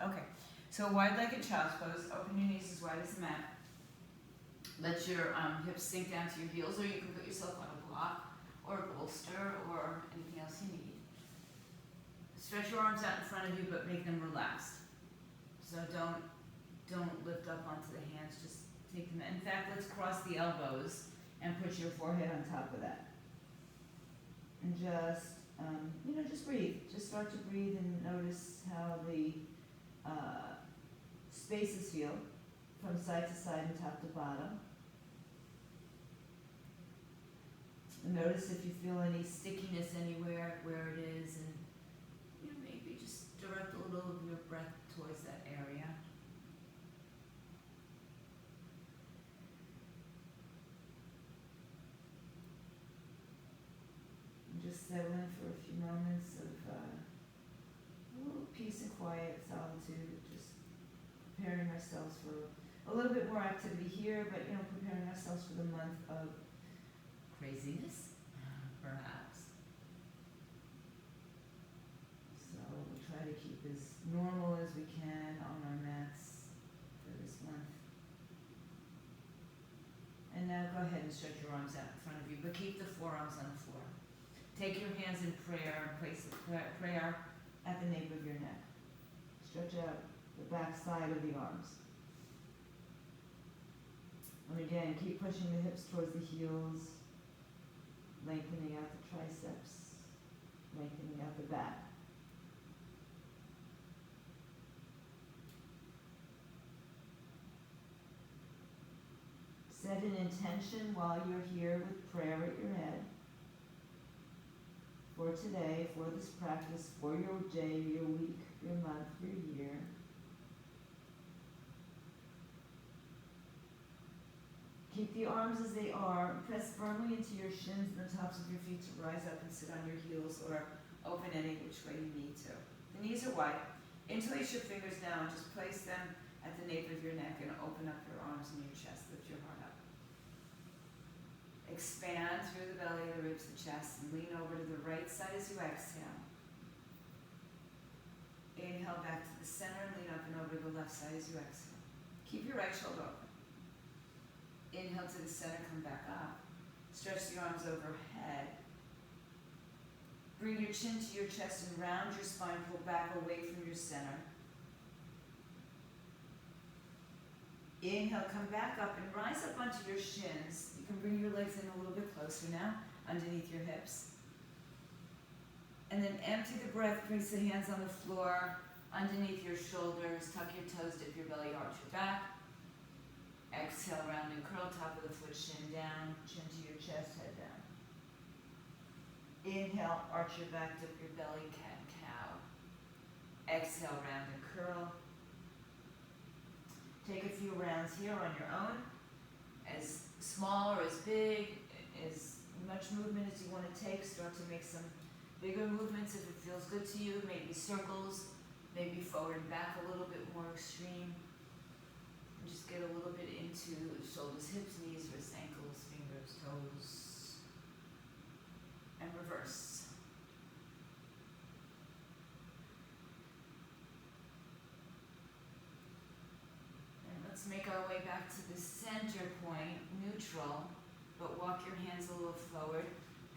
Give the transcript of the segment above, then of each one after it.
Okay, so wide-legged child's pose. Open your knees as wide as the mat. Let your hips sink down to your heels, or you can put yourself on a block or a bolster or anything else you need. Stretch your arms out in front of you, but make them relaxed. So don't lift up onto the hands, just take them. In fact, let's cross the elbows and put your forehead on top of that. And just, just breathe. Just start to breathe and notice how the spaces feel from side to side and top to bottom. And notice if you feel any stickiness anywhere where it is, and maybe just direct a little of your breath towards that area. And just settle in for a few moments of a little peace and quiet, solitude, just preparing ourselves for a little bit more activity here, but preparing ourselves for the month of craziness, perhaps. So we'll try to keep as normal as we can on our mats for this month. And now go ahead and stretch your arms out in front of you, but keep the forearms on the floor. Take your hands in prayer and place prayer at the nape of your neck. Stretch out the back side of the arms. And again, keep pushing the hips towards the heels, lengthening out the triceps, lengthening out the back. Set an intention while you're here with prayer at your head for today, for this practice, for your day, your week, your month, your year. Keep the arms as they are. Press firmly into your shins and the tops of your feet to rise up and sit on your heels or open any which way you need to. The knees are wide. Interlace your fingers down. Just place them at the nape of your neck and open up your arms and your chest. Lift your heart up. Expand through the belly, the ribs, the chest, and lean over to the right side as you exhale. Inhale back to the center and lean up and over to the left side as you exhale. Keep your right shoulder open. Inhale to the center, come back up. Stretch the arms overhead. Bring your chin to your chest and round your spine, pull back away from your center. Inhale, come back up and rise up onto your shins. You can bring your legs in a little bit closer now, underneath your hips. And then empty the breath, place the hands on the floor, underneath your shoulders, tuck your toes, dip your belly, arch your back. Exhale, round and curl, top of the foot, shin down, chin to your chest, head down. Inhale, arch your back, dip your belly, cat-cow. Exhale, round and curl. Take a few rounds here on your own, as small or as big, as much movement as you want to take. Start to make some bigger movements if it feels good to you, maybe circles, maybe forward and back a little bit more extreme. Just get a little bit into shoulders, hips, knees, wrists, ankles, fingers, toes, and reverse. And let's make our way back to the center point, neutral, but walk your hands a little forward.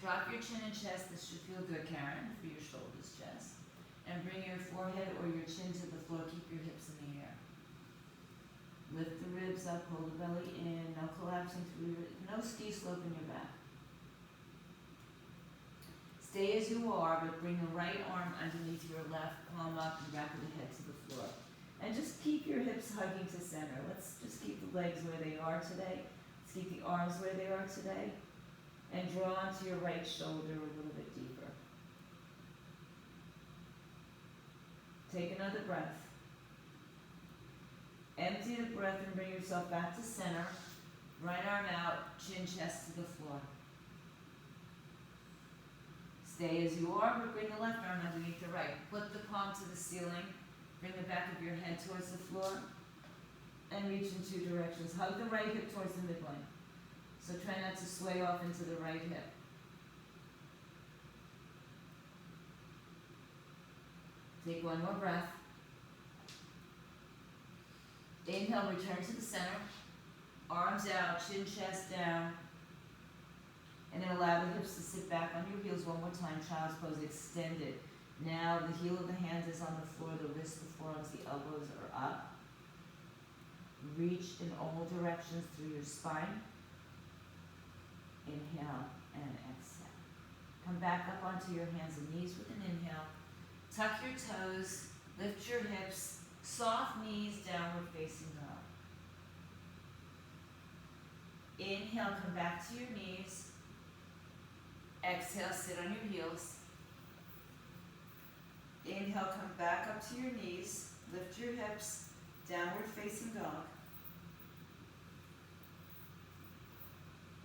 Drop your chin and chest. This should feel good, Karen, for your shoulders, chest. And bring your forehead or your chin to the floor. Keep your hips in the air. Lift the ribs up, hold the belly in, no collapsing through, no ski slope in your back. Stay as you are, but bring the right arm underneath your left, palm up, and back of the head to the floor. And just keep your hips hugging to center. Let's just keep the legs where they are today. Let's keep the arms where they are today. And draw onto your right shoulder a little bit deeper. Take another breath. Empty the breath and bring yourself back to center. Right arm out, chin, chest to the floor. Stay as you are, but bring the left arm underneath the right. Flip the palm to the ceiling. Bring the back of your head towards the floor. And reach in two directions. Hug the right hip towards the midline. So try not to sway off into the right hip. Take one more breath. Inhale, return to the center. Arms out, chin, chest down. And then allow the hips to sit back on your heels one more time. Child's pose extended. Now the heel of the hands is on the floor, the wrists, the forearms, the elbows are up. Reach in all directions through your spine. Inhale and exhale. Come back up onto your hands and knees with an inhale. Tuck your toes, lift your hips, soft knees, downward facing dog. Inhale, come back to your knees. Exhale, sit on your heels. Inhale, come back up to your knees. Lift your hips, downward facing dog.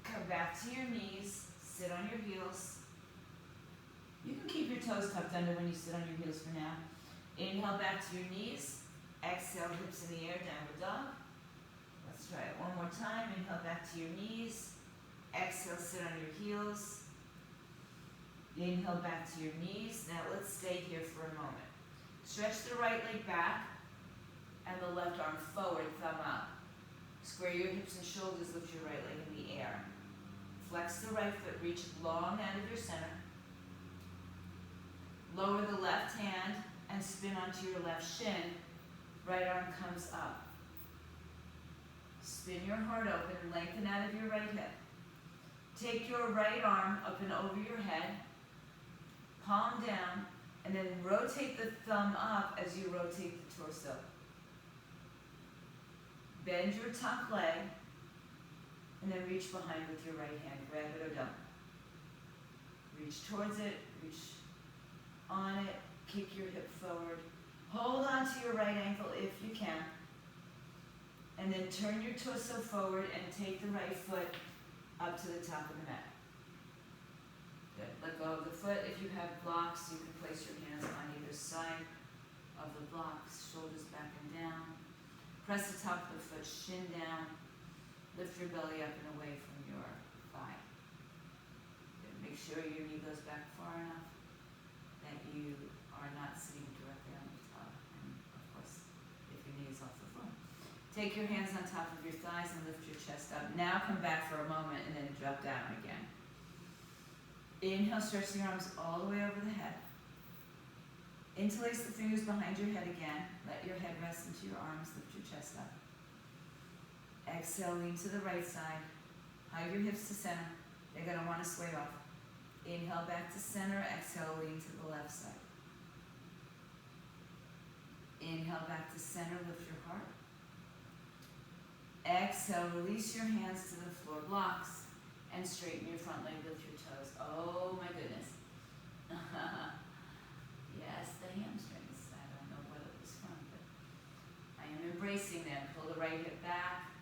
Come back to your knees, sit on your heels. You can keep your toes tucked under when you sit on your heels for now. Inhale back to your knees. Exhale, hips in the air, downward dog. Let's try it one more time. Inhale back to your knees. Exhale, sit on your heels. Inhale back to your knees. Now let's stay here for a moment. Stretch the right leg back and the left arm forward, thumb up. Square your hips and shoulders, lift your right leg in the air. Flex the right foot, reach long out of your center. Lower the left hand and spin onto your left shin. Right arm comes up. Spin your heart open and lengthen out of your right hip. Take your right arm up and over your head, palm down, and then rotate the thumb up as you rotate the torso. Bend your top leg, and then reach behind with your right hand. Grab it or don't. Reach towards it, reach on it, kick your hip forward. Hold on to your right ankle if you can. And then turn your torso forward and take the right foot up to the top of the mat. Good. Let go of the foot. If you have blocks, you can place your hands on either side of the blocks, shoulders back and down. Press the top of the foot, shin down. Lift your belly up and away from your thigh. Good. Make sure your knee goes back far enough that you are not sitting directly on the top. And of course, if your knee is off the floor. Take your hands on top of your thighs and lift your chest up. Now come back for a moment and then drop down again. Inhale, stretch the arms all the way over the head. Interlace the fingers behind your head again. Let your head rest into your arms. Lift your chest up. Exhale, lean to the right side. Hug your hips to center. They're going to want to sway off. Inhale back to center. Exhale, lean to the left side. Inhale back to center. Lift your heart. Exhale, release your hands to the floor blocks and straighten your front leg, lift your toes. Oh my goodness. Yes, the hamstrings. I don't know what it was from, but I am embracing them. Pull the right hip back,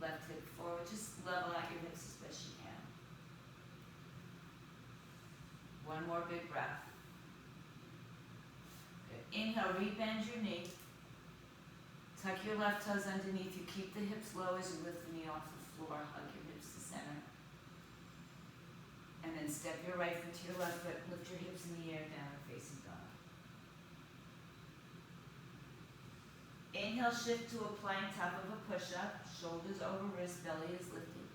left hip forward. Just level out your hips as best you can. One more big breath. Good. Inhale, rebend your knee. Tuck your left toes underneath you. Keep the hips low as you lift the knee off the floor. Hug your hips to center. And then step your right foot to your left foot. Lift your hips in the air, downward facing dog. Inhale, shift to a plank, top of a push-up. Shoulders over wrist, belly is lifted.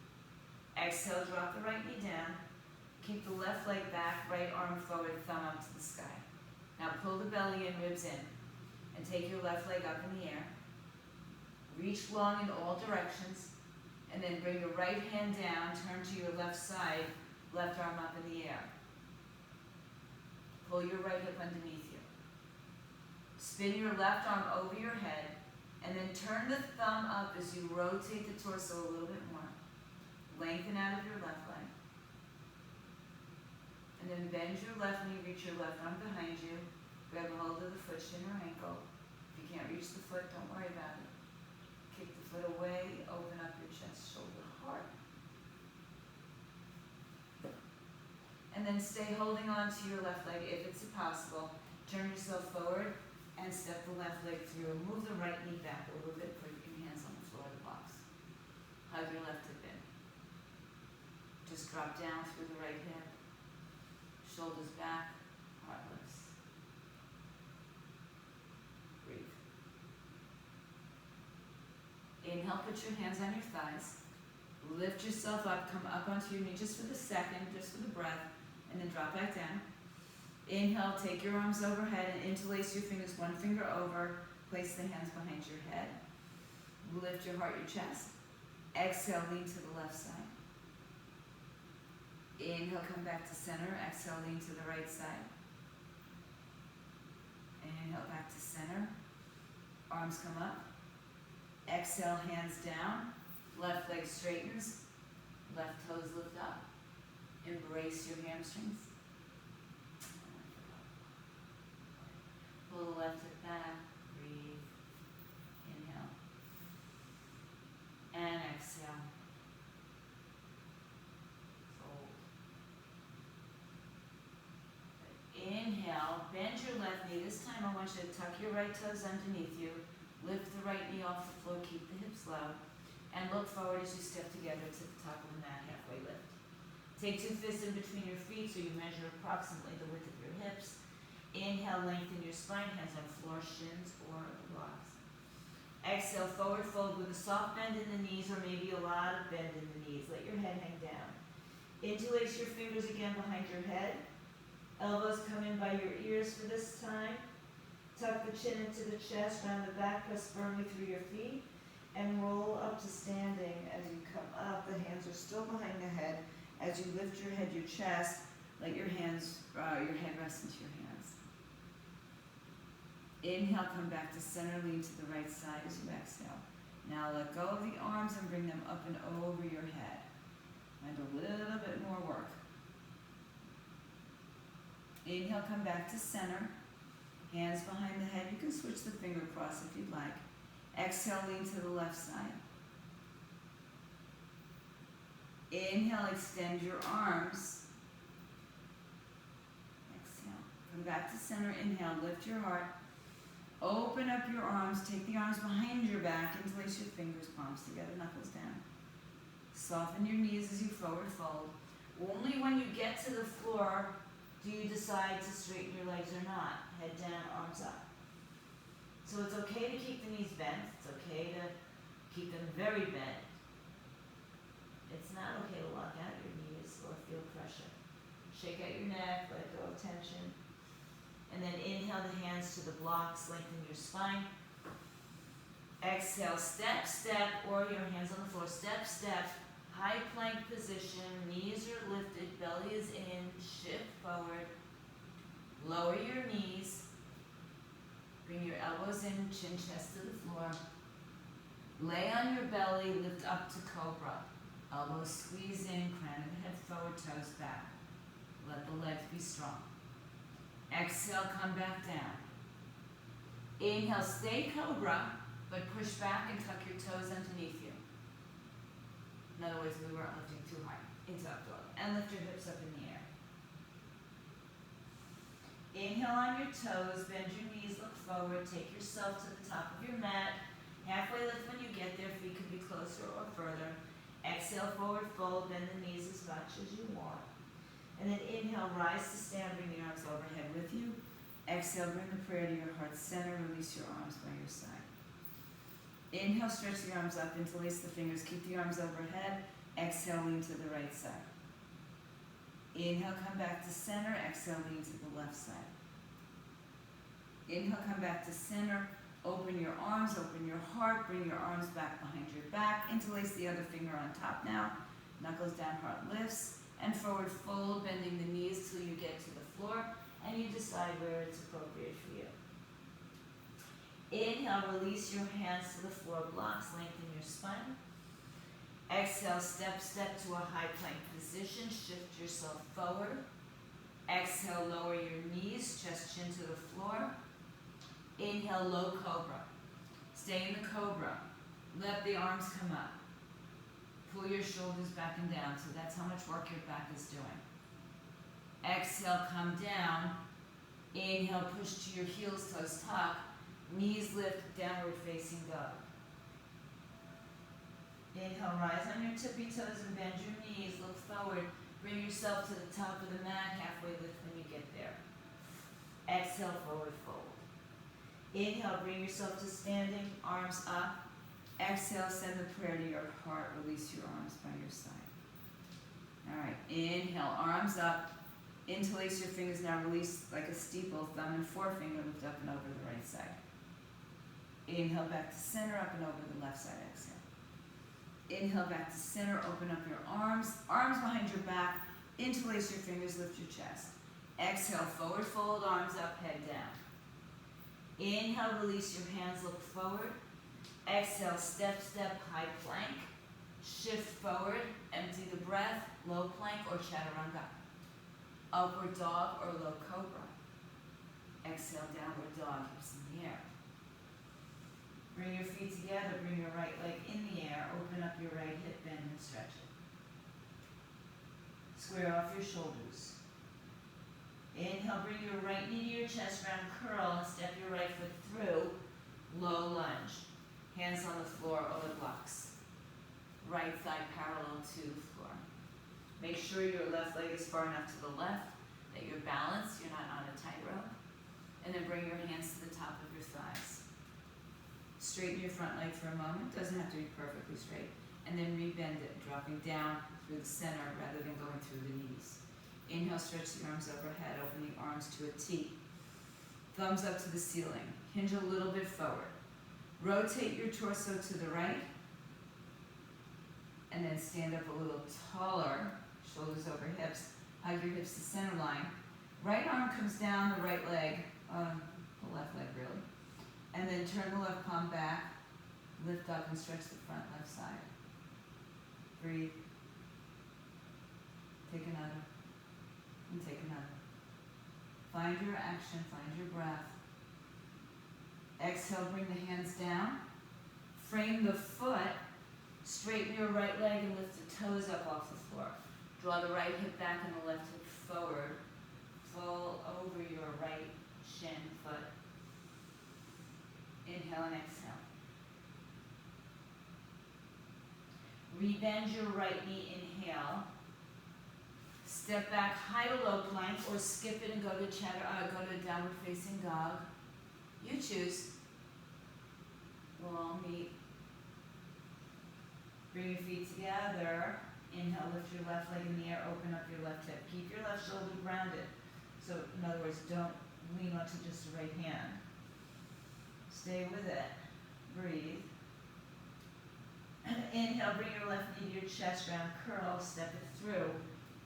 Exhale, drop the right knee down. Keep the left leg back, right arm forward, thumb up to the sky. Now pull the belly and ribs in. And take your left leg up in the air. Reach long in all directions, and then bring your right hand down, turn to your left side, left arm up in the air. Pull your right hip underneath you. Spin your left arm over your head, and then turn the thumb up as you rotate the torso a little bit more. Lengthen out of your left leg. And then bend your left knee, reach your left arm behind you. Grab a hold of the foot, shin or ankle. If you can't reach the foot, don't worry about it. Kick the foot away, open up your chest, shoulder, heart. And then stay holding on to your left leg if it's possible. Turn yourself forward and step the left leg through. Move the right knee back a little bit, put your hands on the floor of the box. Hug your left hip in. Just drop down through the right hip. Shoulders back, heart lifts. Breathe. Inhale, put your hands on your thighs. Lift yourself up, come up onto your knee just for the second, just for the breath, and then drop back down. Inhale, take your arms overhead and interlace your fingers, one finger over. Place the hands behind your head. Lift your heart, your chest. Exhale, lean to the left side. Inhale, come back to center. Exhale, lean to the right side. Inhale, back to center. Arms come up. Exhale, hands down. Left leg straightens. Left toes lift up. Embrace your hamstrings. Pull the left hip back. Breathe. Inhale. And exhale. Fold. Inhale. Bend your left knee. This time I want you to tuck your right toes underneath you. Lift the right knee off the floor. Keep the hips low. And look forward as you step together to the top of the mat, halfway lift. Take 2 fists in between your feet so you measure approximately the width of your hips. Inhale, lengthen your spine, hands on floor, shins, or blocks. Exhale, forward fold with a soft bend in the knees or maybe a lot of bend in the knees. Let your head hang down. Interlace your fingers again behind your head. Elbows come in by your ears for this time. Tuck the chin into the chest, round the back, press firmly through your feet. And roll up to standing. As you come up, the hands are still behind the head. As you lift your head, your chest, let your hands, your head rest into your hands. Inhale, come back to center, lean to the right side as you exhale. Now let go of the arms and bring them up and over your head. And a little bit more work. Inhale, come back to center. Hands behind the head. You can switch the finger cross if you'd like. Exhale, lean to the left side. Inhale, extend your arms. Exhale. Come back to center. Inhale, lift your heart. Open up your arms. Take the arms behind your back. Interlace your fingers, palms together, knuckles down. Soften your knees as you forward fold. Only when you get to the floor do you decide to straighten your legs or not. Head down, arms up. So it's okay to keep the knees bent. It's okay to keep them very bent. It's not okay to lock out your knees or feel pressure. Shake out your neck, let go of tension. And then inhale the hands to the blocks, lengthen your spine. Exhale, step, step, or your hands on the floor. Step, step, high plank position. Knees are lifted, belly is in, shift forward. Lower your knees. Bring your elbows in, chin, chest to the floor. Lay on your belly, lift up to cobra. Elbows squeeze in, crown of the head forward, toes back. Let the legs be strong. Exhale, come back down. Inhale, stay cobra, but push back and tuck your toes underneath you. In other words, we weren't lifting too high. Into up dog. And lift your hips up in the air. Inhale on your toes, bend your knees, look forward, take yourself to the top of your mat. Halfway lift when you get there, feet could be closer or further. Exhale, forward fold, bend the knees as much as you want. And then inhale, rise to stand, bring the arms overhead with you. Exhale, bring the prayer to your heart center, release your arms by your side. Inhale, stretch the arms up, interlace the fingers, keep the arms overhead. Exhale, lean to the right side. Inhale, come back to center. Exhale, lean to the left side. Inhale, come back to center. Open your arms, open your heart. Bring your arms back behind your back. Interlace the other finger on top now. Knuckles down, heart lifts. And forward fold, bending the knees till you get to the floor. And you decide where it's appropriate for you. Inhale, release your hands to the floor blocks. Lengthen your spine. Exhale, step, step to a high plank position. Shift yourself forward. Exhale, lower your knees, chest, chin to the floor. Inhale, low cobra. Stay in the cobra. Let the arms come up. Pull your shoulders back and down, so that's how much work your back is doing. Exhale, come down. Inhale, push to your heels, toes tuck. Knees lift, downward facing dog. Inhale, rise on your tippy toes and bend your knees. Look forward. Bring yourself to the top of the mat. Halfway lift when you get there. Exhale, forward fold. Inhale, bring yourself to standing. Arms up. Exhale, send the prayer to your heart. Release your arms by your side. All right, inhale, arms up. Interlace your fingers now. Release like a steeple. Thumb and forefinger lift up and over the right side. Inhale back to center, up and over the left side. Exhale. Inhale back to center. Open up your arms. Arms behind your back. Interlace your fingers. Lift your chest. Exhale, forward fold. Arms up, head down. Inhale, release your hands. Look forward. Exhale, step, step, high plank. Shift forward. Empty the breath. Low plank or chaturanga. Upward dog or low cobra. Exhale, downward dog, hips in the air. Bring your feet together, bring your right leg in the air, open up your right hip, bend and stretch it. Square off your shoulders. Inhale, bring your right knee to your chest, round curl, and step your right foot through, low lunge. Hands on the floor or the blocks. Right thigh parallel to the floor. Make sure your left leg is far enough to the left, that you're balanced, you're not on a tightrope. And then bring your hands to the top of your thighs. Straighten your front leg for a moment, doesn't have to be perfectly straight. And then rebend it, dropping down through the center rather than going through the knees. Inhale, stretch the arms overhead, open the arms to a T. Thumbs up to the ceiling, hinge a little bit forward. Rotate your torso to the right. And then stand up a little taller, shoulders over hips, hug your hips to center line. Right arm comes down, the right leg, the left leg really. And then turn the left palm back, lift up and stretch the front left side. Breathe. Take another, and take another. Find your action, find your breath. Exhale, bring the hands down. Frame the foot. Straighten your right leg and lift the toes up off the floor. Draw the right hip back and the left hip forward. Fall over your right shin foot. Inhale and exhale. Rebend your right knee, inhale. Step back, high to low plank, or skip it and go to downward facing dog. You choose. We'll all meet. Bring your feet together. Inhale, lift your left leg in the air, open up your left hip. Keep your left shoulder grounded. So, in other words, don't lean onto just the right hand. Stay with it. Breathe. Inhale, bring your left knee to your chest, round curl, step it through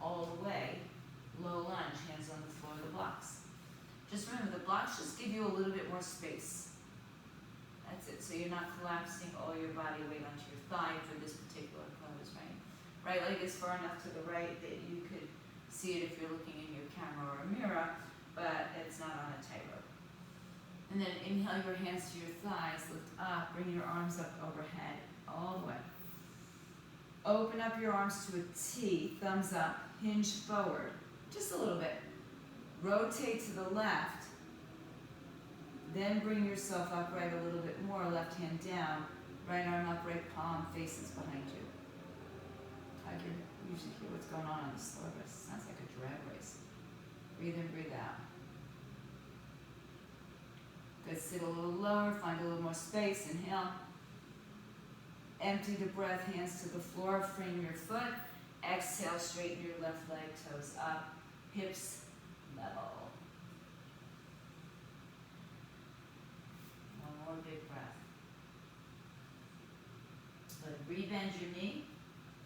all the way. Low lunge, hands on the floor of the blocks. Just remember, the blocks just give you a little bit more space. That's it. So you're not collapsing all your body weight onto your thigh for this particular pose, right? Right leg is far enough to the right that you could see it if you're looking in your camera or a mirror, but it's not on a tightrope. And then inhale your hands to your thighs, lift up, bring your arms up overhead, all the way. Open up your arms to a T, thumbs up, hinge forward, just a little bit. Rotate to the left. Then bring yourself upright a little bit more, left hand down, right arm up, right palm faces behind you. I can usually hear what's going on the slow race. Sounds like a drag race. Breathe in, breathe out. Good, sit a little lower, find a little more space, inhale. Empty the breath, hands to the floor, frame your foot. Exhale, straighten your left leg, toes up, hips level. More big breath. Good. Rebend your knee.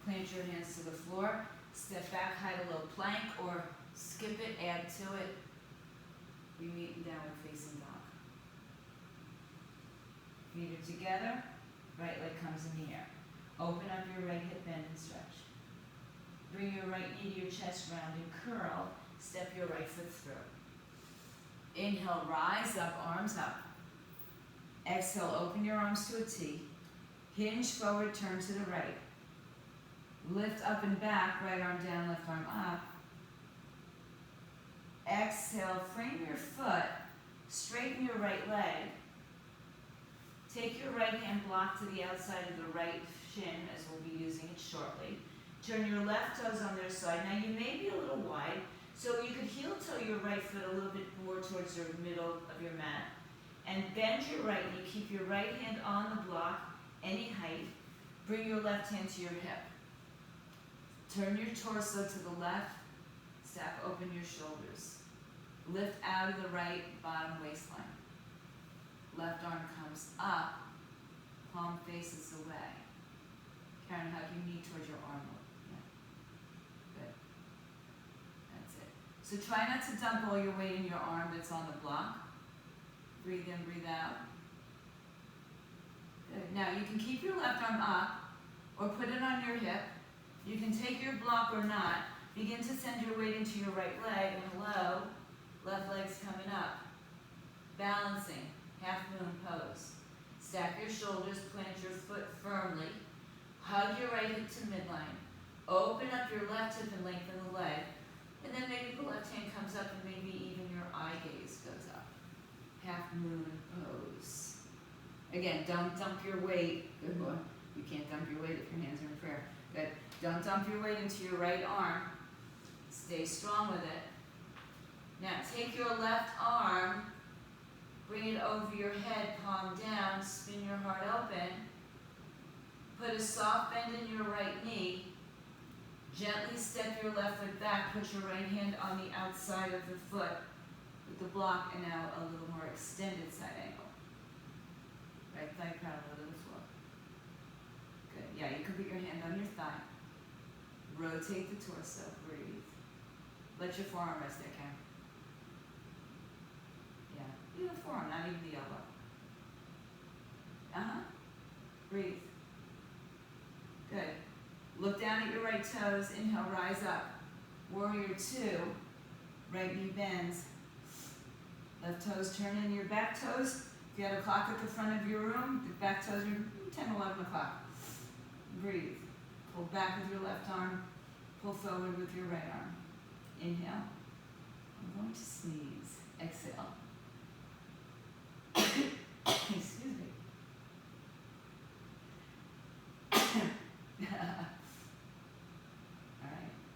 Plant your hands to the floor. Step back, high to low plank, or skip it, add to it. We meet in downward facing dog. Feet are together. Right leg comes in the air. Open up your right hip, bend and stretch. Bring your right knee to your chest, round and curl. Step your right foot through. Inhale, rise up, arms up. Exhale, open your arms to a T. Hinge forward, turn to the right. Lift up and back, right arm down, left arm up. Exhale, frame your foot. Straighten your right leg. Take your right hand block to the outside of the right shin, as we'll be using it shortly. Turn your left toes on their side. Now you may be a little wide, so you could heel toe your right foot a little bit more towards the middle of your mat. And bend your right knee. Keep your right hand on the block any height. Bring your left hand to your hip. Turn your torso to the left. Stack open your shoulders. Lift out of the right bottom waistline. Left arm comes up. Palm faces away. Karen, hug your knee towards your arm. Yeah. Good. That's it. So try not to dump all your weight in your arm that's on the block. Breathe in, breathe out. Good. Now you can keep your left arm up or put it on your hip. You can take your block or not. Begin to send your weight into your right leg and low. Left leg's coming up. Balancing. Half moon pose. Stack your shoulders, plant your foot firmly. Hug your right hip to midline. Open up your left hip and lengthen the leg. And then maybe the left hand comes up and maybe even your eye gaze goes up. Half moon pose. Again, don't dump your weight. Good boy. You can't dump your weight if your hands are in prayer. Good. Don't dump your weight into your right arm. Stay strong with it. Now take your left arm, bring it over your head, palm down, spin your heart open. Put a soft bend in your right knee. Gently step your left foot back. Put your right hand on the outside of the foot with the block, and now a little more extended side angle. Right thigh parallel to the floor. Good. Yeah, you can put your hand on your thigh. Rotate the torso. Breathe. Let your forearm rest there, Karen. Yeah. Even the forearm, not even the elbow. Breathe. Good. Look down at your right toes. Inhale, rise up. Warrior two. Right knee bends. Left toes turn in. Your back toes, if you had a clock at the front of your room, the back toes are 10, 11 o'clock. Breathe. Pull back with your left arm. Pull forward with your right arm. Inhale. I'm going to sneeze. Exhale. Excuse me.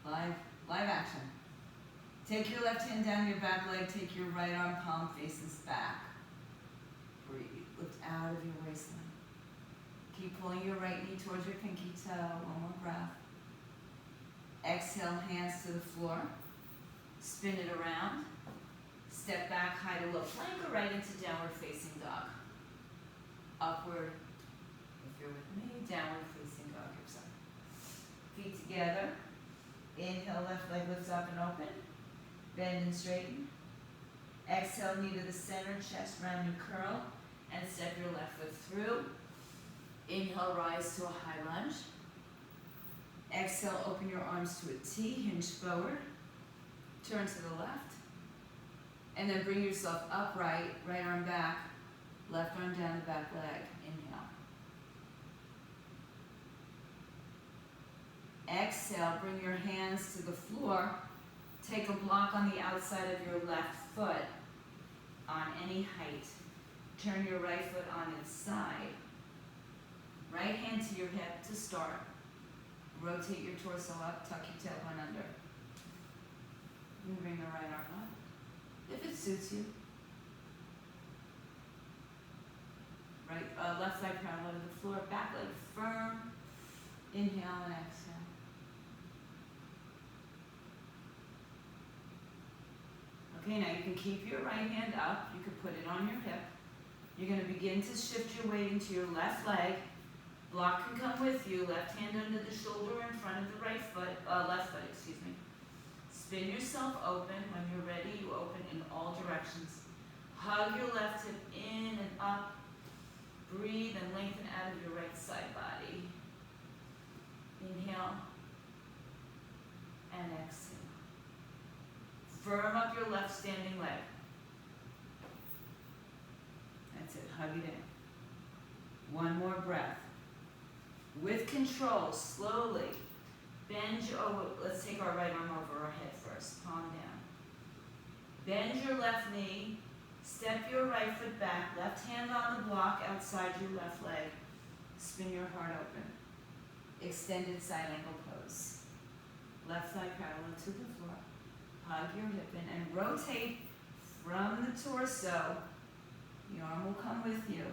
Alright, live action. Take your left hand down your back leg, take your right arm, palm faces back. Breathe, lift out of your waistline. Keep pulling your right knee towards your pinky toe, one more breath. Exhale, hands to the floor. Spin it around. Step back, high to low plank, or right into downward facing dog. Upward, if you're with me, downward facing dog yourself. Feet together. Inhale, left leg lifts up and open. Bend and straighten. Exhale, knee to the center, chest round and curl. And step your left foot through. Inhale, rise to a high lunge. Exhale, open your arms to a T, hinge forward. Turn to the left. And then bring yourself upright, right arm back, left arm down the back leg. Inhale. Exhale, bring your hands to the floor. Take a block on the outside of your left foot on any height. Turn your right foot on its side. Right hand to your hip to start. Rotate your torso up, tuck your tailbone under. You can bring the right arm up, if it suits you. Right, left side parallel to the floor, back leg firm. Inhale and exhale. Okay, now you can keep your right hand up. You can put it on your hip. You're going to begin to shift your weight into your left leg. Block can come with you. Left hand under the shoulder in front of the right foot, left foot, excuse me. Spin yourself open. When you're ready, you open in all directions. Hug your left hip in and up. Breathe and lengthen out of your right side body. Inhale and exhale. Firm up your left standing leg. That's it, hug it in. One more breath. With control, slowly bend your, let's take our right arm over our head first, palm down. Bend your left knee, step your right foot back, left hand on the block outside your left leg. Spin your heart open. Extended side angle pose. Left thigh parallel to the floor. Hug your hip in and rotate from the torso. The arm will come with you.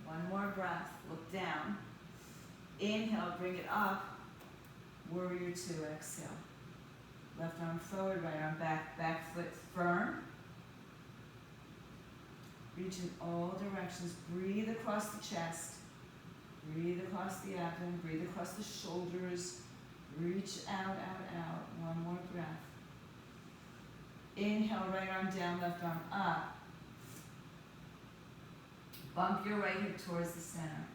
One One more breath, look down. Inhale, bring it up. Warrior two, exhale. Left arm forward, right arm back, back foot firm. Reach in all directions. Breathe across the chest. Breathe across the abdomen. Breathe across the shoulders. Reach out, out, out. One more breath. Inhale, right arm down, left arm up. Bump your right hip towards the center.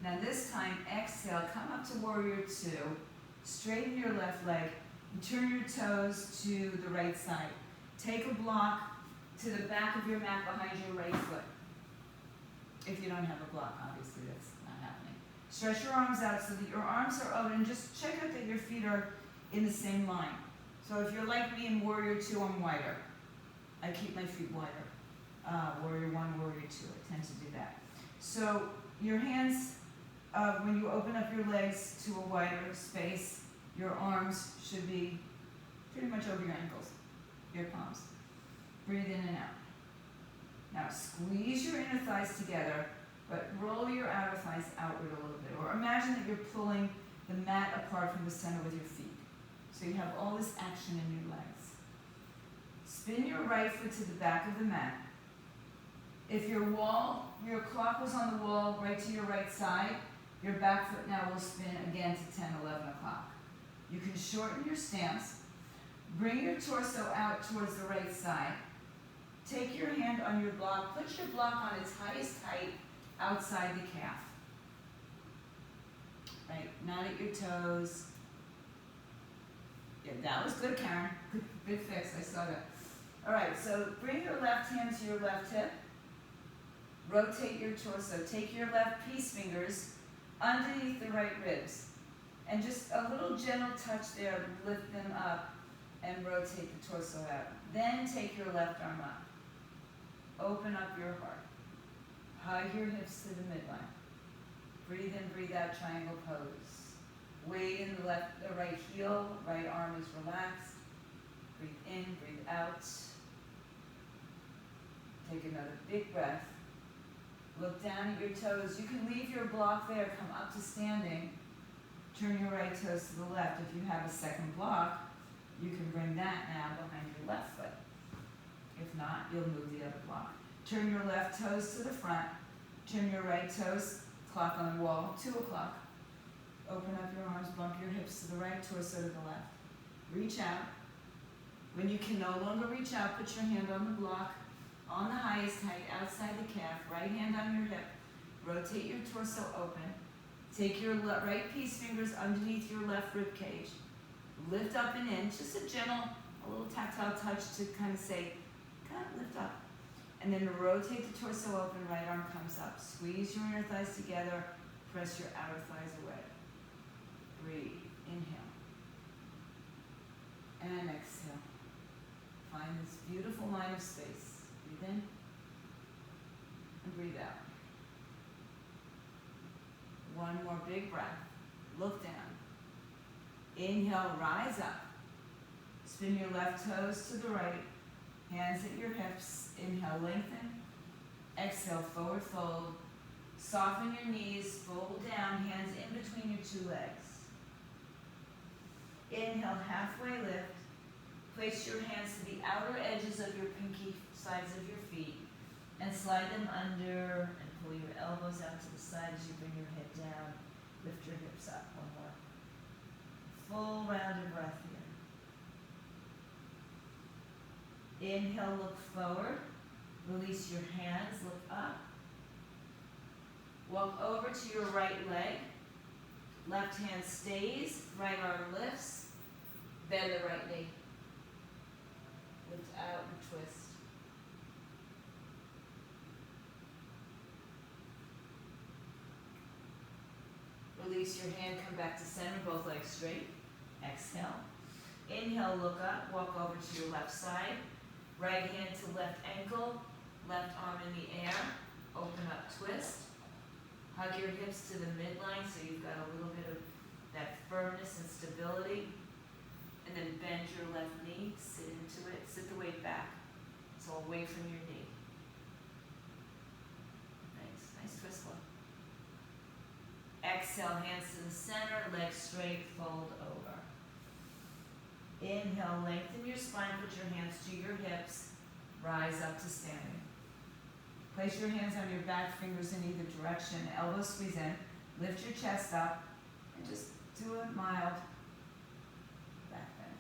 Now this time, exhale, come up to warrior two. Straighten your left leg and turn your toes to the right side. Take a block to the back of your mat behind your right foot. If you don't have a block, obviously that's not happening. Stretch your arms out so that your arms are open. Just check out that your feet are in the same line. So if you're like me in warrior two, I'm wider. I keep my feet wider. Warrior one, warrior two, I tend to do that. So your hands, when you open up your legs to a wider space, your arms should be pretty much over your ankles, your palms. Breathe in and out. Now squeeze your inner thighs together, but roll your outer thighs outward a little bit. Or imagine that you're pulling the mat apart from the center with your feet. So you have all this action in your legs. Spin your right foot to the back of the mat. If your clock was on the wall right to your right side, your back foot now will spin again to 10, 11 o'clock. You can shorten your stance. Bring your torso out towards the right side. Take your hand on your block. Put your block on its highest height outside the calf. Right, not at your toes. Yeah, that was good, Karen. Good fix, I saw that. All right, so bring your left hand to your left hip. Rotate your torso. Take your left peace fingers underneath the right ribs. And just a little gentle touch there, lift them up and rotate the torso out. Then take your left arm up. Open up your heart. Hug your hips to the midline. Breathe in, breathe out, triangle pose. Weight in the right heel, right arm is relaxed. Breathe in, breathe out. Take another big breath. Look down at your toes. You can leave your block there, come up to standing. Turn your right toes to the left. If you have a second block, you can bring that now behind your left foot. If not, you'll move the other block. Turn your left toes to the front. Turn your right toes, clock on the wall, 2 o'clock. Open up your arms, bump your hips to the right, torso to the left. Reach out. When you can no longer reach out, put your hand on the block, on the highest height, outside the calf, right hand on your hip. Rotate your torso open. Take your right peace fingers underneath your left rib cage. Lift up and in, just a little tactile touch to kind of say, kind of lift up. And then rotate the torso open, right arm comes up. Squeeze your inner thighs together, press your outer thighs away. Breathe, inhale. And exhale. Find this beautiful line of space. Breathe in and breathe out. One more big breath. Look down. Inhale, rise up. Spin your left toes to the right. Hands at your hips. Inhale, lengthen. Exhale, forward fold. Soften your knees, fold down, hands in between your two legs. Inhale, halfway lift. Place your hands to the outer edges of your pinky sides of your feet and slide them under and pull your elbows out to the side as you bring your head down. Lift your hips up. One more. Full rounded breath here. Inhale, look forward. Release your hands, look up. Walk over to your right leg. Left hand stays, right arm lifts. Bend the right knee. Lift out and twist. Release your hand, come back to center, both legs straight. Exhale. Inhale, look up, walk over to your left side. Right hand to left ankle, left arm in the air. Open up, twist. Hug your hips to the midline so you've got a little bit of that firmness and stability. And then bend your left knee, sit into it, sit the weight back. So away from your knee. Exhale, hands to the center, legs straight, fold over. Inhale, lengthen your spine, put your hands to your hips, rise up to standing. Place your hands on your back, fingers in either direction, elbows squeeze in, lift your chest up, and just do a mild back bend.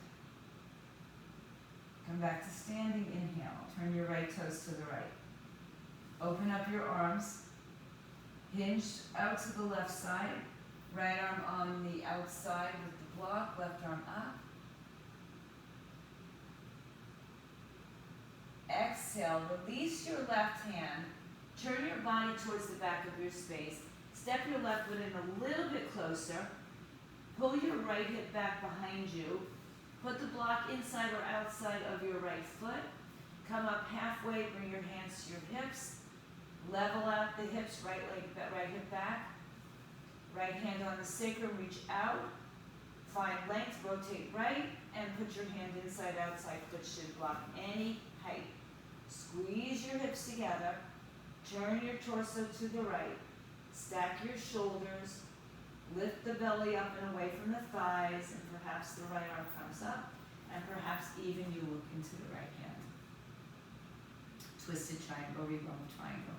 Come back to standing, inhale, turn your right toes to the right. Open up your arms, hinge out to the left side, right arm on the outside with the block, left arm up. Exhale, release your left hand, turn your body towards the back of your space, step your left foot in a little bit closer, pull your right hip back behind you, put the block inside or outside of your right foot, come up halfway, bring your hands to your hips, level out the hips, right hip back, right hand on the sacrum, reach out, find length, rotate right, and put your hand inside, outside, foot should block any height. Squeeze your hips together, turn your torso to the right, stack your shoulders, lift the belly up and away from the thighs, and perhaps the right arm comes up, and perhaps even you look into the right hand. Twisted triangle, reborn triangle.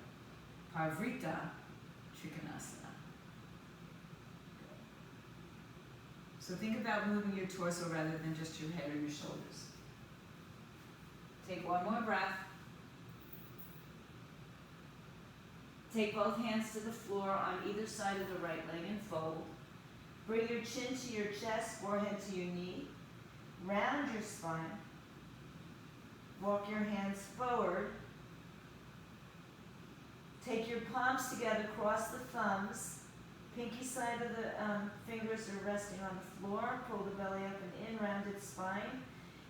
Parvrita Trikonasana. So think about moving your torso rather than just your head or your shoulders. Take one more breath. Take both hands to the floor on either side of the right leg and fold. Bring your chin to your chest, forehead to your knee. Round your spine. Walk your hands forward. Take your palms together, cross the thumbs. Pinky side of the fingers are resting on the floor. Pull the belly up and in, rounded spine.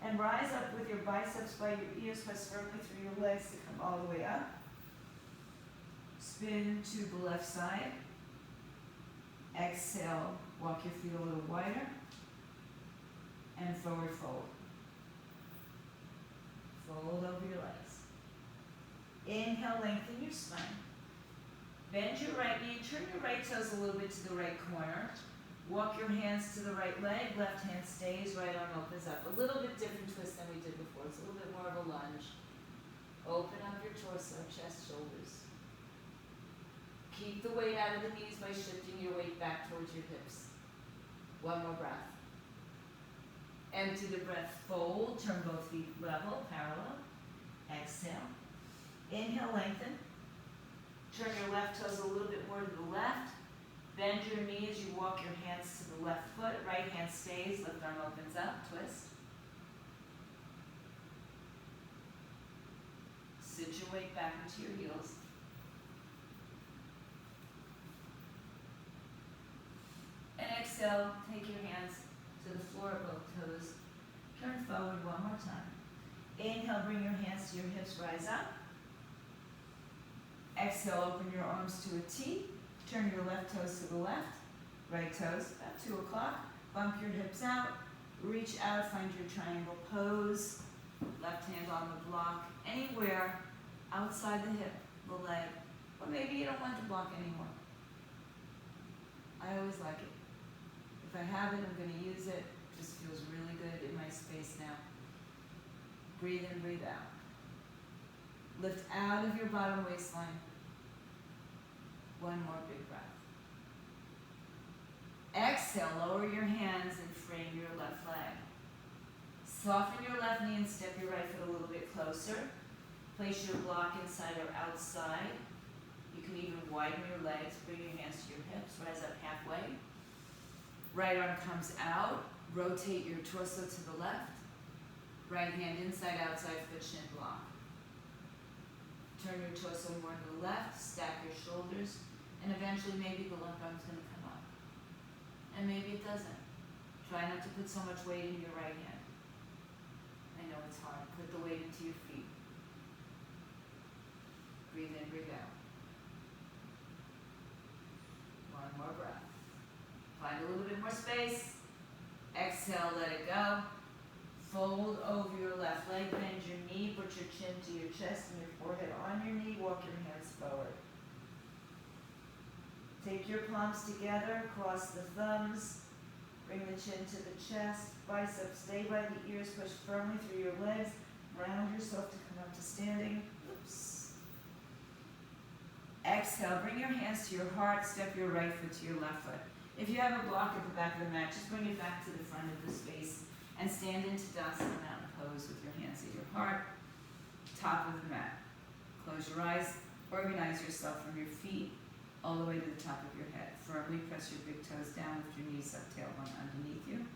And rise up with your biceps by your ears, press firmly through your legs to come all the way up. Spin to the left side. Exhale, walk your feet a little wider. And forward fold. Fold over your legs. Inhale, lengthen your spine. Bend your right knee, turn your right toes a little bit to the right corner. Walk your hands to the right leg, left hand stays, right arm opens up. A little bit different twist than we did before. It's a little bit more of a lunge. Open up your torso, chest, shoulders. Keep the weight out of the knees by shifting your weight back towards your hips. One more breath. Empty the breath, fold, turn both feet level, parallel. Exhale. Inhale, lengthen. Turn your left toes a little bit more to the left. Bend your knee as you walk your hands to the left foot. Right hand stays, left arm opens up, twist. Sit your weight back into your heels. And exhale, take your hands to the floor of both toes. Turn forward one more time. Inhale, bring your hands to your hips, rise up. Exhale, open your arms to a T. Turn your left toes to the left. Right toes, about 2 o'clock. Bump your hips out. Reach out, find your triangle pose. Left hand on the block. Anywhere outside the hip, the leg. Or maybe you don't want the block anymore. I always like it. If I have it, I'm going to use it. Just feels really good in my space now. Breathe in, breathe out. Lift out of your bottom waistline. One more big breath. Exhale, lower your hands and frame your left leg. Soften your left knee and step your right foot a little bit closer. Place your block inside or outside. You can even widen your legs, bring your hands to your hips, rise up halfway. Right arm comes out, rotate your torso to the left. Right hand inside, outside, foot shin block. Turn your torso more to the left, stack your shoulders, and eventually maybe the left arm's going to come up. And maybe it doesn't. Try not to put so much weight in your right hand. I know it's hard. Put the weight into your feet. Breathe in, breathe out. One more breath. Find a little bit more space. Exhale, let it go. Fold over your left leg, bend your knee, put your chin to your chest and your forehead on your knee, walk your hands forward. Take your palms together, cross the thumbs, bring the chin to the chest, biceps stay by the ears, push firmly through your legs, round yourself to come up to standing. Oops. Exhale, bring your hands to your heart, step your right foot to your left foot. If you have a block at the back of the mat, just bring it back to the front of the space and stand into Tadasana Mountain Pose with your hands at your heart, top of the mat. Close your eyes, organize yourself from your feet all the way to the top of your head. Firmly press your big toes down with your knees up, tailbone underneath you.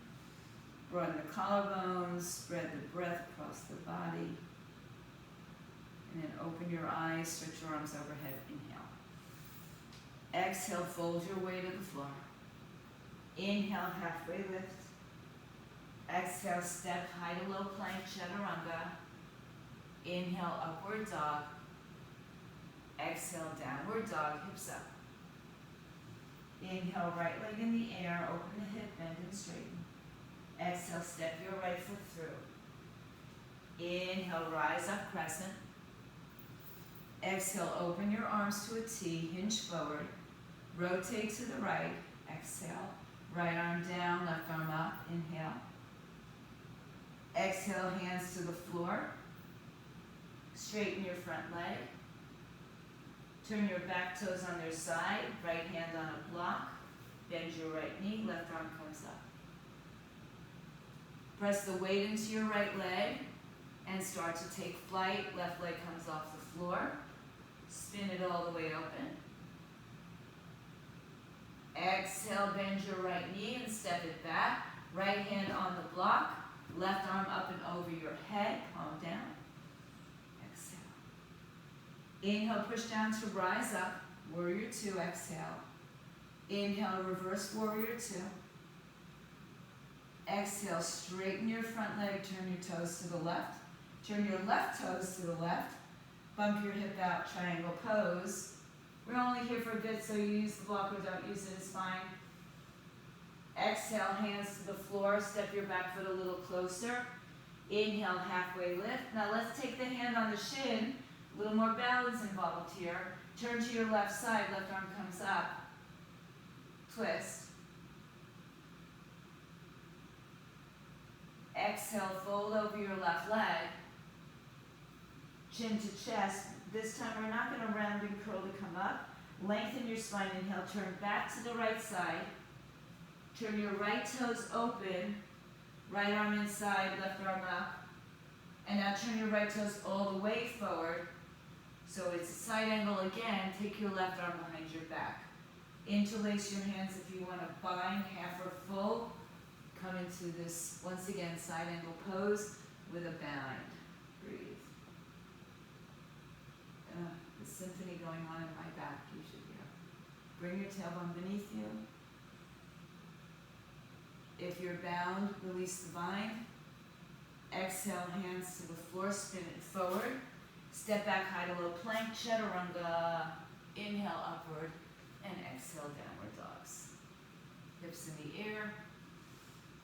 Broaden the collarbones, spread the breath across the body. And then open your eyes, stretch your arms overhead, inhale. Exhale, fold your way to the floor. Inhale, halfway lift. Exhale, step high to low plank, chaturanga. Inhale, upward dog. Exhale, downward dog, hips up. Inhale, right leg in the air, open the hip, bend and straighten. Exhale, step your right foot through. Inhale, rise up, crescent. Exhale, open your arms to a T, hinge forward. Rotate to the right, exhale. Right arm down, left arm up, inhale. Exhale, hands to the floor. Straighten your front leg. Turn your back toes on their side, right hand on a block. Bend your right knee, left arm comes up. Press the weight into your right leg and start to take flight. Left leg comes off the floor. Spin it all the way open. Exhale, bend your right knee and step it back. Right hand on the block. Left arm up and over your head, palm down. Exhale. Inhale, push down to rise up. Warrior two, exhale. Inhale, reverse warrior two. Exhale, straighten your front leg, turn your toes to the left. Turn your left toes to the left. Bump your hip out, triangle pose. We're only here for a bit, so you use the block or don't use it, it's fine. Exhale, hands to the floor, step your back foot a little closer. Inhale, halfway lift. Now let's take the hand on the shin, a little more balance involved here. Turn to your left side, left arm comes up. Twist. Exhale, fold over your left leg. Chin to chest. This time we're not going to round and curl to come up. Lengthen your spine, inhale, turn back to the right side. Turn your right toes open. Right arm inside, left arm up. And now turn your right toes all the way forward. So it's a side angle again. Take your left arm behind your back. Interlace your hands if you want to bind half or full. Come into this, once again, side angle pose with a bind. Breathe. The symphony going on in my back, you should hear. Bring your tailbone beneath you. If you're bound, release the bind. Exhale, hands to the floor, spin it forward. Step back, high to low plank, chaturanga. Inhale, upward, and exhale, downward dogs. Hips in the air.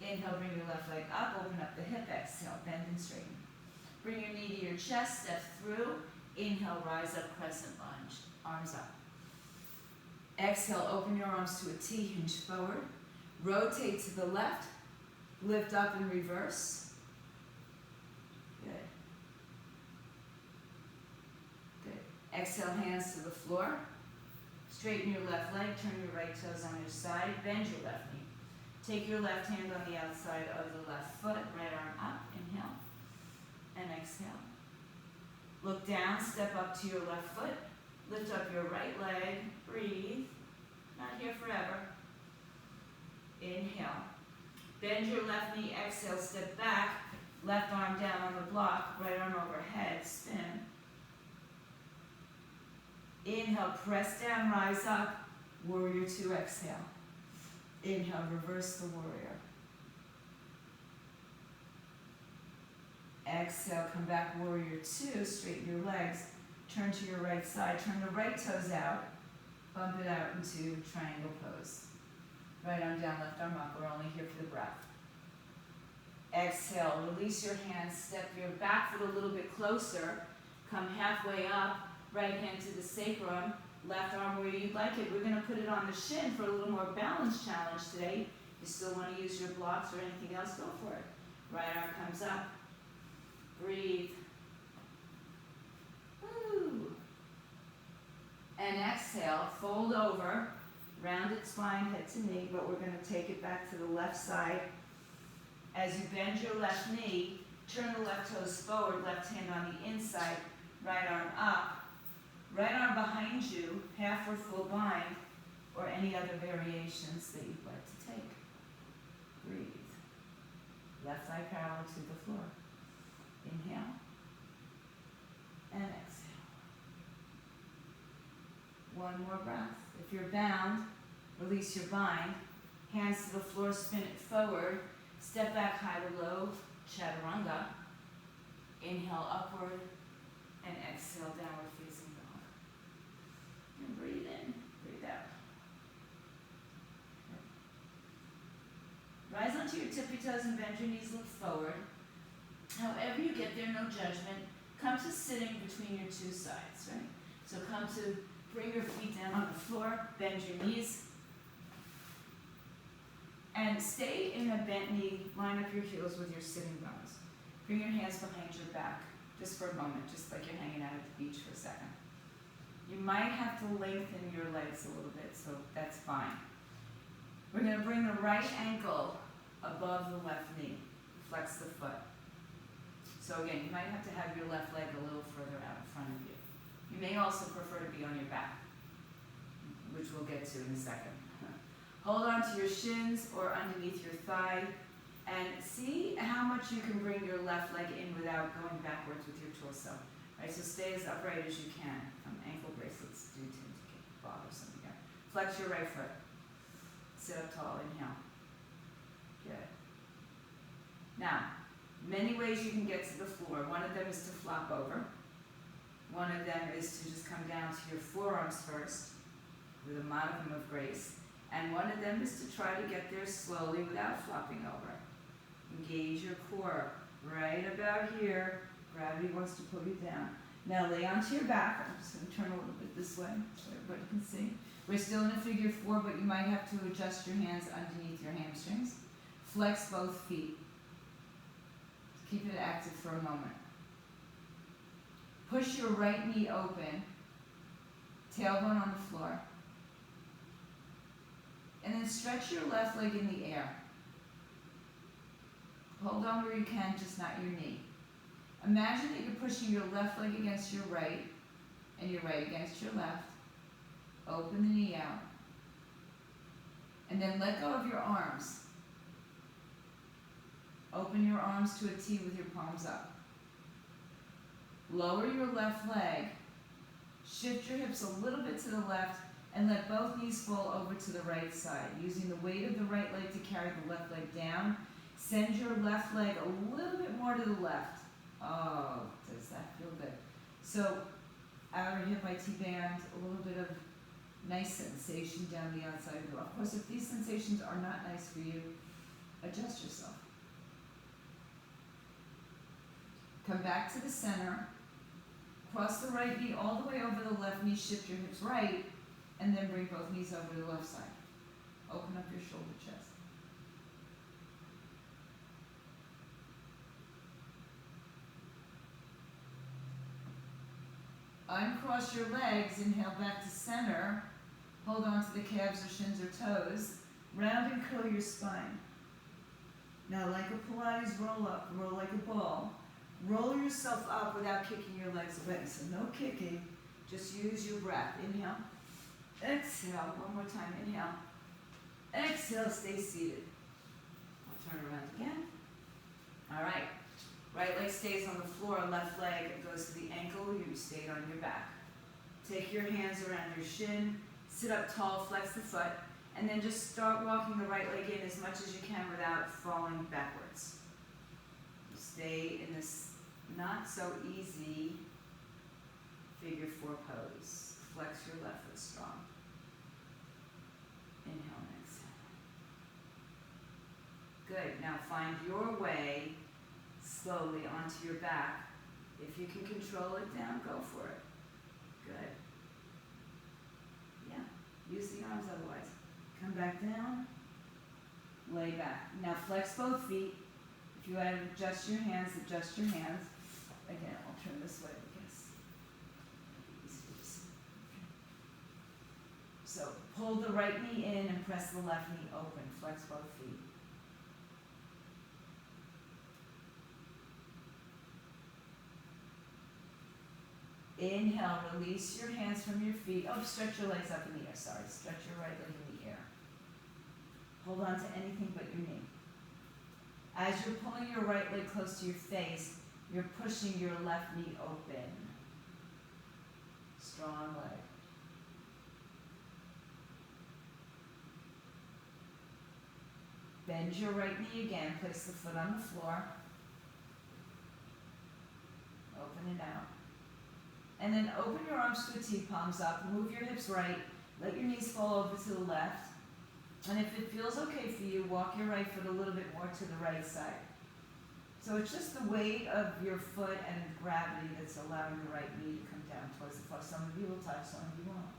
Inhale, bring your left leg up, open up the hip, exhale, bend and straighten. Bring your knee to your chest, step through. Inhale, rise up, crescent lunge, arms up. Exhale, open your arms to a T, hinge forward. Rotate to the left, lift up and reverse. Good. Good. Exhale, hands to the floor. Straighten your left leg, turn your right toes on your side, bend your left knee. Take your left hand on the outside of the left foot, right arm up, inhale, and exhale. Look down, step up to your left foot, lift up your right leg, breathe, not here forever. Inhale, bend your left knee, exhale, step back, left arm down on the block, right arm overhead, spin. Inhale, press down, rise up, warrior two, exhale. Inhale, reverse the warrior. Exhale, come back, warrior two, straighten your legs, turn to your right side, turn the right toes out, bump it out into triangle pose. Right arm down, left arm up, we're only here for the breath. Exhale, release your hands, step your back foot a little bit closer, come halfway up, Right hand to the sacrum, left arm where you'd like it. We're going to put it on the shin for a little more balance challenge today. You still want to use your blocks or anything else, go for it. Right arm comes up. Breathe. Woo. And exhale, fold over, rounded spine, head to knee, but we're going to take it back to the left side. As you bend your left knee, turn the left toes forward, left hand on the inside, right arm up. Right arm behind you, half or full bind, or any other variations that you'd like to take. Breathe. Left thigh parallel to the floor. Inhale. And exhale. One more breath. If you're bound, release your bind. Hands to the floor, spin it forward. Step back high to low, chaturanga. Inhale upward, and exhale downward facing dog. And breathe in, breathe out. Rise onto your tippy toes and bend your knees, look forward. However you get there, no judgment. Come to sitting between your two sides, right? So come to bring your feet down on the floor, bend your knees. And stay in a bent knee, line up your heels with your sitting bones. Bring your hands behind your back, just for a moment, just like you're hanging out at the beach for a second. You might have to lengthen your legs a little bit, so that's fine. We're going to bring the right ankle above the left knee. Flex the foot. So again, you might have to have your left leg a little further out in front of you. You may also prefer to be on your back, which we'll get to in a second. Hold on to your shins or underneath your thigh, and see how much you can bring your left leg in without going backwards with your torso. Right, so stay as upright as you can. Ankle bracelets do tend to get bothersome again. Flex your right foot. Sit up tall, inhale. Good. Now, many ways you can get to the floor. One of them is to flop over. One of them is to just come down to your forearms first with a modicum of grace. And one of them is to try to get there slowly without flopping over. Engage your core right about here. Gravity wants to pull you down. Now lay onto your back. I'm just going to turn a little bit this way so everybody can see. We're still in a figure four, but you might have to adjust your hands underneath your hamstrings. Flex both feet. Keep it active for a moment. Push your right knee open. Tailbone on the floor. And then stretch your left leg in the air. Hold on where you can, just not your knee. Imagine that you're pushing your left leg against your right, and your right against your left. Open the knee out. And then let go of your arms. Open your arms to a T with your palms up. Lower your left leg. Shift your hips a little bit to the left, and let both knees fall over to the right side. Using the weight of the right leg to carry the left leg down. Send your left leg a little bit more to the left. Oh, does that feel good? So, outer hip IT band, a little bit of nice sensation down the outside of the Of course, if these sensations are not nice for you, adjust yourself. Come back to the center. Cross the right knee all the way over the left knee. Shift your hips right. And then bring both knees over to the left side. Open up your shoulder chest. Uncross your legs, inhale back to center. Hold on to the calves or shins or toes. Round and curl your spine. Now, like a Pilates roll up, roll like a ball. Roll yourself up without kicking your legs away. So no kicking, just use your breath. Inhale. Exhale, one more time, inhale. Exhale, stay seated. I'll turn around again. All right, right leg stays on the floor, left leg goes to the ankle, you stayed on your back. Take your hands around your shin, sit up tall, flex the foot, and then just start walking the right leg in as much as you can without falling backwards. Stay in this not so easy figure four pose. Flex your left foot strong. Inhale and exhale. Good. Now find your way slowly onto your back. If you can control it down, go for it. Good. Yeah, use the arms otherwise. Come back down, lay back. Now flex both feet. If you want to adjust your hands, adjust your hands. Again, I'll turn this way because these hips. So pull the right knee in and press the left knee open. Flex both feet. Inhale, release your hands from your feet. Oh, stretch your legs up in the air. Sorry, stretch your right leg in the air. Hold on to anything but your knee. As you're pulling your right leg close to your face, you're pushing your left knee open. Strong leg. Bend your right knee again. Place the foot on the floor. Open it out. And then open your arms to a T, palms up. Move your hips right. Let your knees fall over to the left. And if it feels okay for you, walk your right foot a little bit more to the right side. So it's just the weight of your foot and gravity that's allowing your right knee to come down towards the floor. Some of you will touch, some of you won't.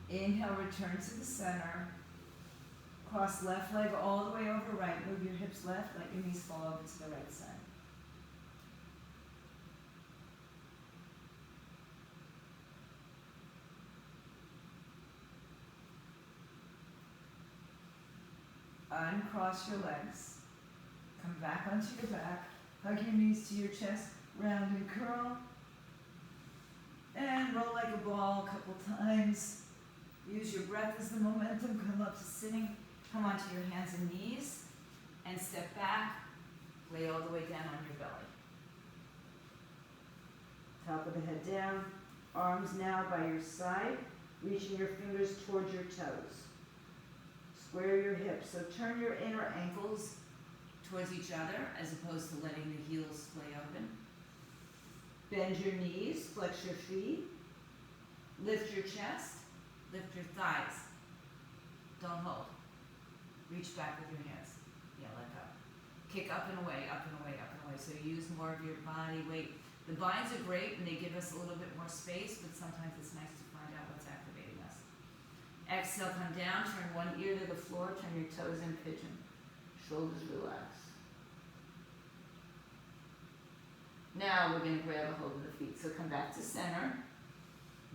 Inhale, return to the center. Cross left leg all the way over right. Move your hips left, let your knees fall over to the right side. Uncross your legs. Come back onto your back. Hug your knees to your chest. Round and curl. And roll like a ball a couple times. Use your breath as the momentum. Come up to sitting. Come onto your hands and knees. And step back. Lay all the way down on your belly. Top of the head down. Arms now by your side. Reaching your fingers towards your toes. Square your hips. So turn your inner ankles towards each other as opposed to letting the heels splay open. Bend your knees, flex your feet. Lift your chest, lift your thighs. Don't hold. Reach back with your hands. Yeah, let go. Kick up and away, up and away, up and away. So use more of your body weight. The binds are great and they give us a little bit more space, but sometimes it's nice to find out what's activating us. Exhale, come down, turn one ear to the floor, turn your toes in pigeon. Shoulders relax. Now we're going to grab a hold of the feet. So come back to center.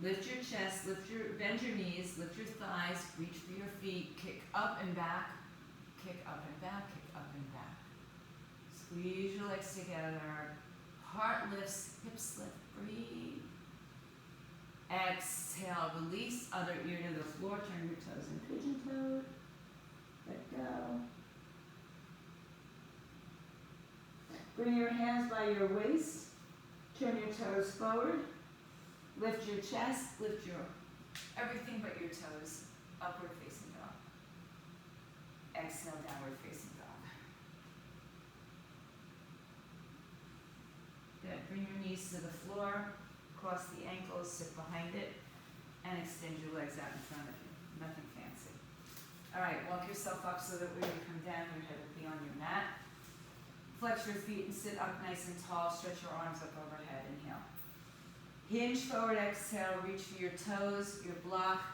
Lift your chest, bend your knees, lift your thighs, reach for your feet, kick up and back, kick up and back, kick up and back. Squeeze your legs together. Heart lifts, hips lift, breathe. Exhale, release, other ear to the floor, turn your toes in pigeon toed. Let go. Bring your hands by your waist, turn your toes forward, lift your chest, lift your everything but your toes, upward facing dog. Exhale, downward facing dog. Good, bring your knees to the floor. Cross the ankles, sit behind it, and extend your legs out in front of you. Nothing fancy. All right, walk yourself up so that when you come down, your head will be on your mat. Flex your feet and sit up nice and tall. Stretch your arms up overhead. Inhale. Hinge forward, exhale. Reach for your toes, your block,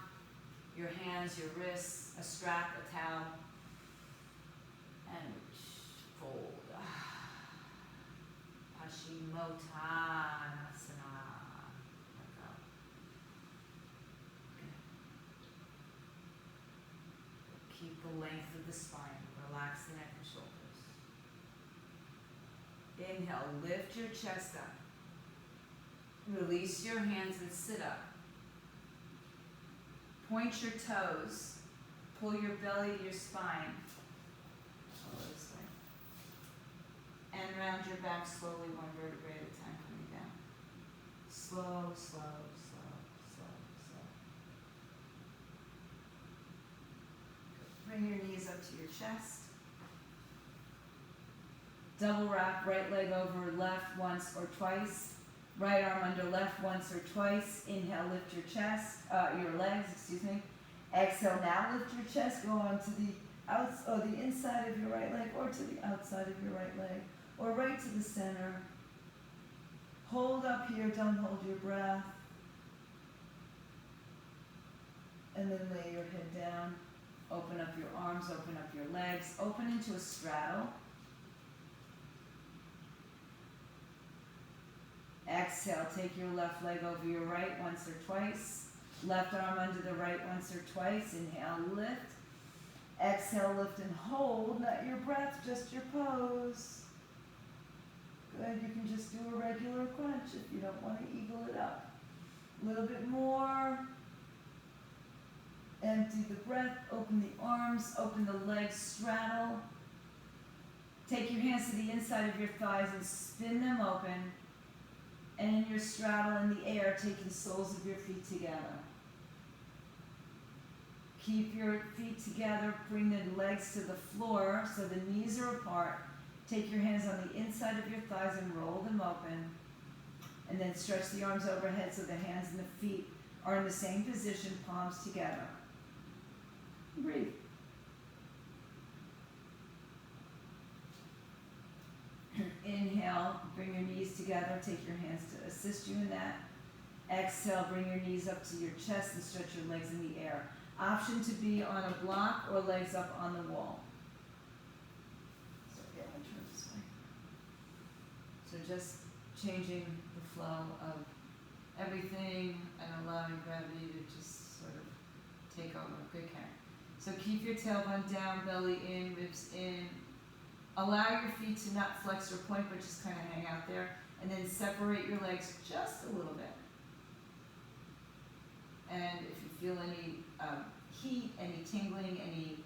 your hands, your wrists, a strap, a towel. And reach, fold. Paschimottanasana. Let go. Okay. Keep the length of the spine. Relax the neck and shoulders. Inhale, lift your chest up. Release your hands and sit up. Point your toes. Pull your belly to your spine. This way. And round your back slowly, one vertebrae at a time, coming down. Slow, slow, slow, slow, slow. Bring your knees up to your chest. Double wrap, right leg over left once or twice. Right arm under left once or twice. Inhale, lift your chest, your legs, excuse me. Exhale, now lift your chest, go on to the the inside of your right leg, or to the outside of your right leg, or right to the center. Hold up here, don't hold your breath. And then lay your head down. Open up your arms, open up your legs, open into a straddle. Exhale, take your left leg over your right once or twice. Left arm under the right once or twice. Inhale, lift. Exhale, lift and hold. Not your breath, just your pose. Good, you can just do a regular crunch if you don't want to eagle it up. A little bit more. Empty the breath, open the arms, open the legs, straddle. Take your hands to the inside of your thighs and spin them open. And in your straddle in the air, take the soles of your feet together. Keep your feet together, bring the legs to the floor so the knees are apart. Take your hands on the inside of your thighs and roll them open. And then stretch the arms overhead so the hands and the feet are in the same position, palms together. Breathe. Inhale, bring your knees together, take your hands to assist you in that. Exhale, bring your knees up to your chest and stretch your legs in the air. Option to be on a block or legs up on the wall. So yeah, I'll turn this way. So just changing the flow of everything and allowing gravity to just sort of take over. Good care. So keep your tailbone down, belly in, ribs in. Allow your feet to not flex or point, but just kind of hang out there. And then separate your legs just a little bit. And if you feel any heat, any tingling, any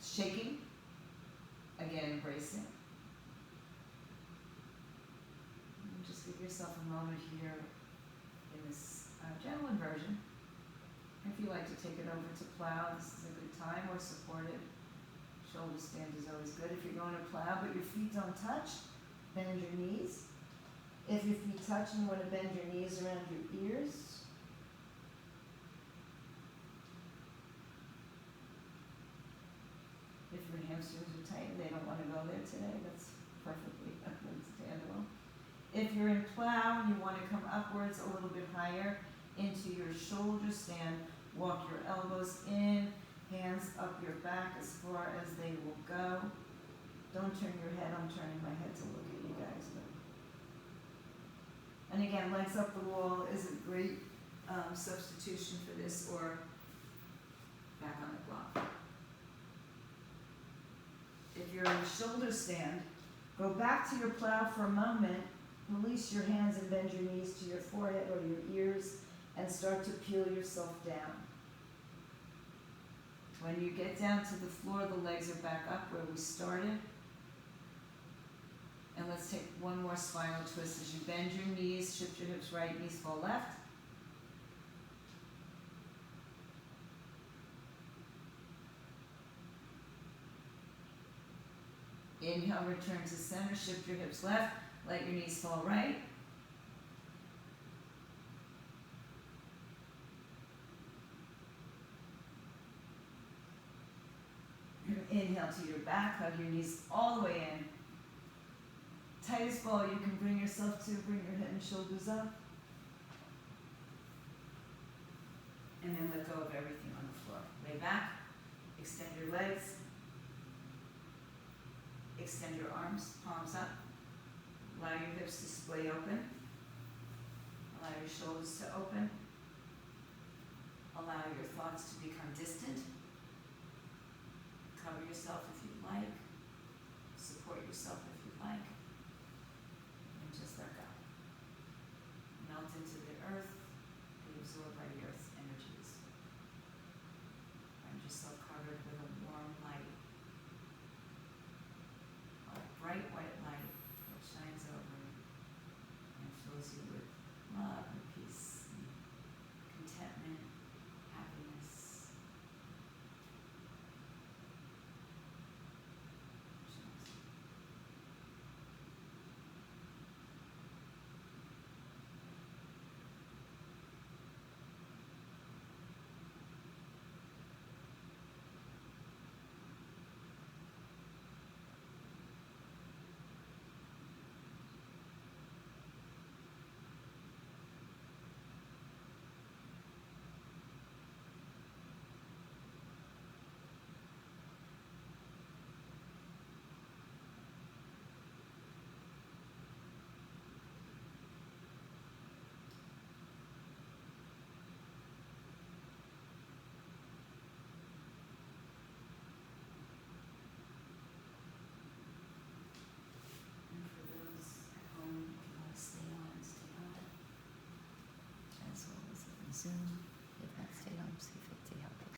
shaking, again, embrace it. And just give yourself a moment here in this gentle inversion. If you like to take it over to plow, this is a good time, or supported. Shoulder stand is always good. If you're going to plow but your feet don't touch, bend your knees. If your feet touch and you want to bend your knees around your ears. If your hamstrings are tight and they don't want to go there today, that's perfectly understandable. If you're in plow and you want to come upwards a little bit higher into your shoulder stand, walk your elbows in, hands up your back as far as they will go. Don't turn your head, I'm turning my head to look at you guys. And again, legs up the wall is a great substitution for this, or back on the block. If you're in shoulder stand, go back to your plow for a moment, release your hands and bend your knees to your forehead or your ears, and start to peel yourself down. When you get down to the floor, the legs are back up where we started. And let's take one more spinal twist as you bend your knees, shift your hips right, knees fall left. Inhale, return to center, shift your hips left, let your knees fall right. Inhale to your back, hug your knees all the way in. Tightest ball you can bring yourself to, bring your head and shoulders up. And then let go of everything on the floor. Lay back, extend your legs, extend your arms, palms up. Allow your hips to splay open. Allow your shoulders to open. Allow your thoughts to become distant. Cover yourself if you'd like. Support yourself if you'd like. And just let go. Melt into the earth. Be absorbed by the earth's energies. Find yourself covered with a warm light. A bright white light that shines over you and fills you with love and peace and contentment, happiness. soon.